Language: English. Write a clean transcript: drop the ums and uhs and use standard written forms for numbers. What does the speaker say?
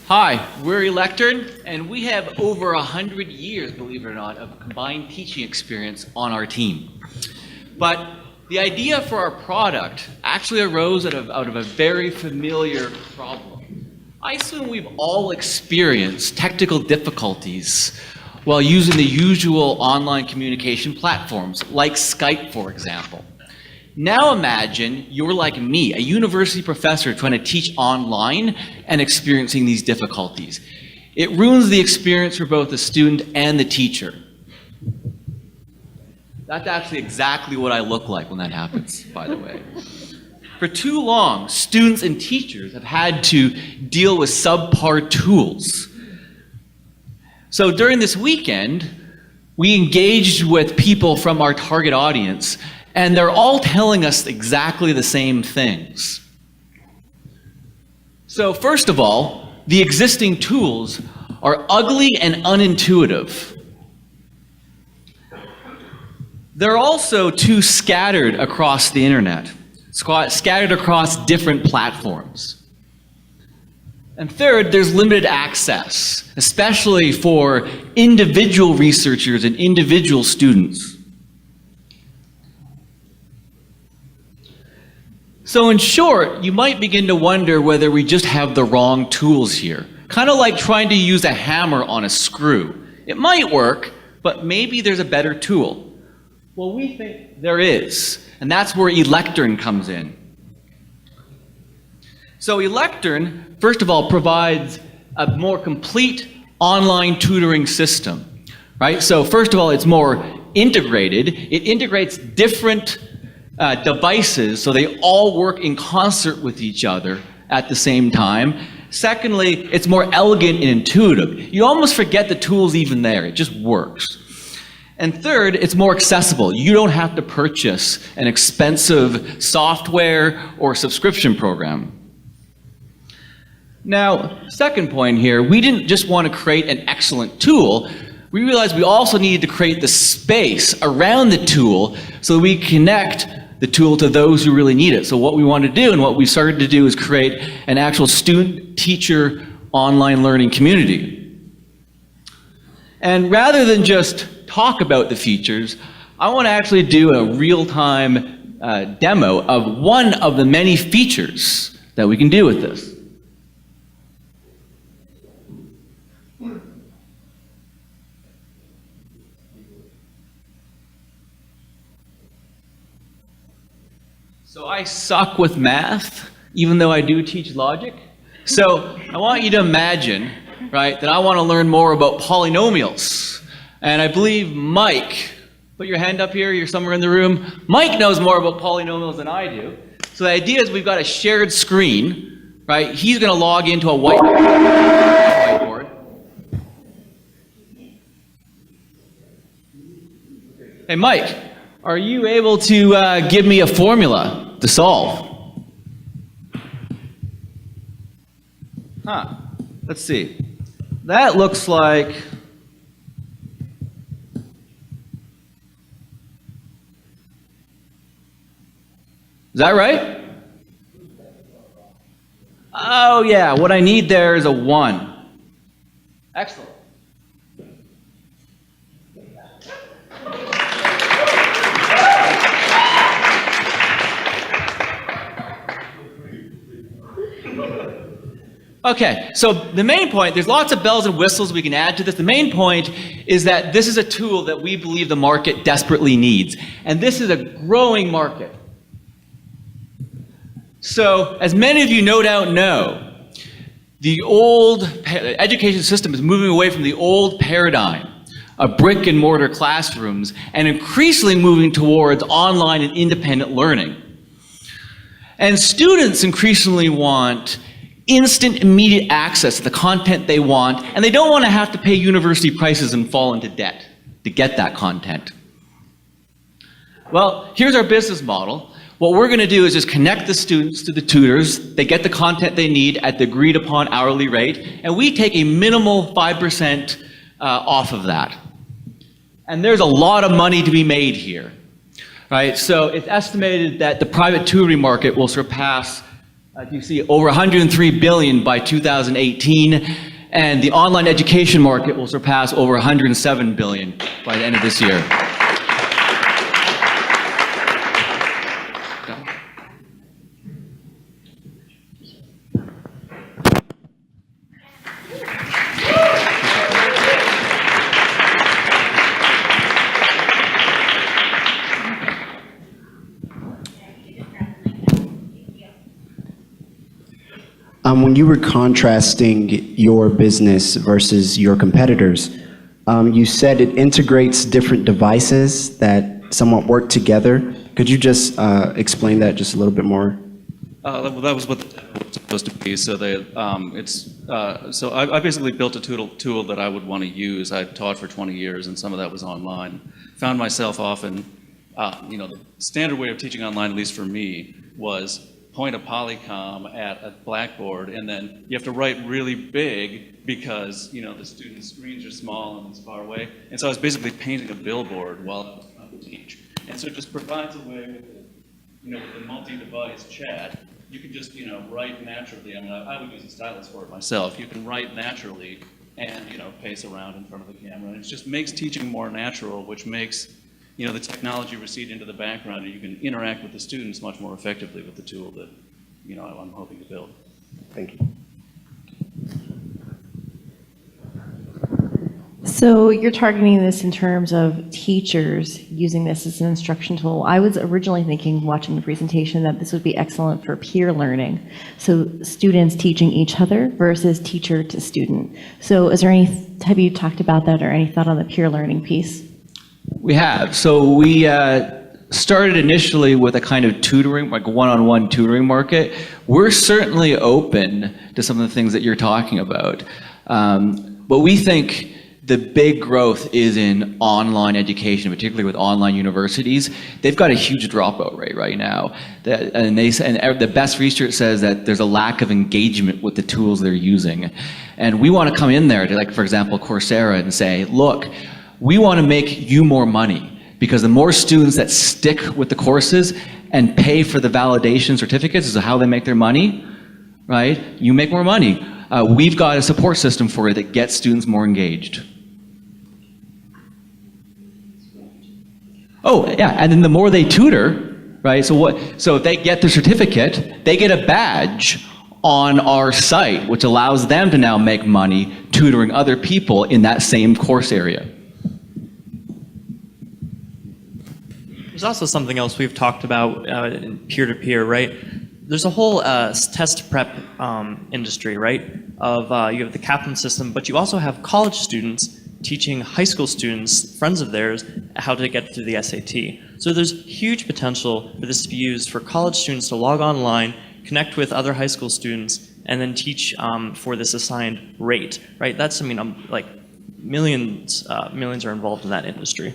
Hi, we're Electern, and we have over 100 years, believe it or not, of combined teaching experience on our team. But the idea for our product actually arose out of a very familiar problem. I assume we've all experienced technical difficulties while using the usual online communication platforms, like Skype, for example. Now imagine you're like me, a university professor trying to teach online and experiencing these difficulties. It ruins the experience for both the student and the teacher. That's actually exactly what I look like when that happens, by the way. For too long, students and teachers have had to deal with subpar tools. So during this weekend, we engaged with people from our target audience, and they're all telling us exactly the same things. So first of all, the existing tools are ugly and unintuitive. They're also too scattered across the internet, scattered across different platforms. And third, there's limited access, especially for individual researchers and individual students. So in short, you might begin to wonder whether we just have the wrong tools here. Kind of like trying to use a hammer on a screw. It might work, but maybe there's a better tool. Well, we think there is, and that's where Electern comes in. So Electern, first of all, provides a more complete online tutoring system, right? So first of all, it's more integrated. It integrates different devices, so they all work in concert with each other at the same time. Secondly, it's more elegant and intuitive. You almost forget the tool's even there. It just works. And third, it's more accessible. You don't have to purchase an expensive software or subscription program. Now, second point here, we didn't just want to create an excellent tool. We realized we also needed to create the space around the tool so we connect the tool to those who really need it. So what we want to do and what we started to do is create an actual student-teacher online learning community. And rather than just talk about the features, I want to actually do a real-time demo of one of the many features that we can do with this. So I suck with math, even though I do teach logic. So I want you to imagine, right, that I want to learn more about polynomials. And I believe Mike, put your hand up here, you're somewhere in the room. Mike knows more about polynomials than I do. So the idea is we've got a shared screen, right? He's going to log into a whiteboard. Hey, Mike, are you able to give me a formula to solve? Let's see. That looks like... Is that right? Oh yeah, what I need there is a 1. Excellent. Okay, so the main point, there's lots of bells and whistles we can add to this. The main point is that this is a tool that we believe the market desperately needs. And this is a growing market. So, as many of you no doubt know, the old education system is moving away from the old paradigm of brick and mortar classrooms and increasingly moving towards online and independent learning. And students increasingly want instant, immediate access to the content they want, and they don't want to have to pay university prices and fall into debt to get that content. Well, here's our business model. What we're going to do is just connect the students to the tutors. They get the content they need at the agreed upon hourly rate, and we take a minimal 5% off of that. And there's a lot of money to be made here. right? So it's estimated that the private tutoring market will surpass, you see, over 103 billion by 2018, and the online education market will surpass over 107 billion by the end of this year. When you were contrasting your business versus your competitors, you said it integrates different devices that somewhat work together. Could you just explain that just a little bit more? That was what the demo was supposed to be. So so I basically built a tool that I would want to use. I taught for 20 years, and some of that was online. Found myself often, the standard way of teaching online, at least for me, was point a Polycom at a blackboard, and then you have to write really big because the students' screens are small and it's far away. And so I was basically painting a billboard while I was trying to teach. And so it just provides a way with the multi-device chat. You can just write naturally. I mean, I would use a stylus for it myself. You can write naturally and pace around in front of the camera. And it just makes teaching more natural, which makes the technology recede into the background, and you can interact with the students much more effectively with the tool that I'm hoping to build. Thank you. So you're targeting this in terms of teachers using this as an instruction tool. I was originally thinking, watching the presentation, that this would be excellent for peer learning. So students teaching each other versus teacher to student. So have you talked about that or any thought on the peer learning piece? We have. So we started initially with a kind of tutoring, like one-on-one tutoring market. We're certainly open to some of the things that you're talking about. But we think the big growth is in online education, particularly with online universities. They've got a huge dropout rate right now. And the best research says that there's a lack of engagement with the tools they're using. And we want to come in there to, like, for example, Coursera, and say, look, we want to make you more money, because the more students that stick with the courses and pay for the validation certificates is how they make their money, right? You make more money. We've got a support system for it that gets students more engaged. Oh, yeah, and then the more they tutor, right? So if they get the certificate, they get a badge on our site, which allows them to now make money tutoring other people in that same course area. There's also something else we've talked about in peer-to-peer, right? There's a whole test prep industry, right? You have the Kaplan system, but you also have college students teaching high school students, friends of theirs, how to get through the SAT. So there's huge potential for this to be used for college students to log online, connect with other high school students, and then teach for this assigned rate, right? That's, millions are involved in that industry.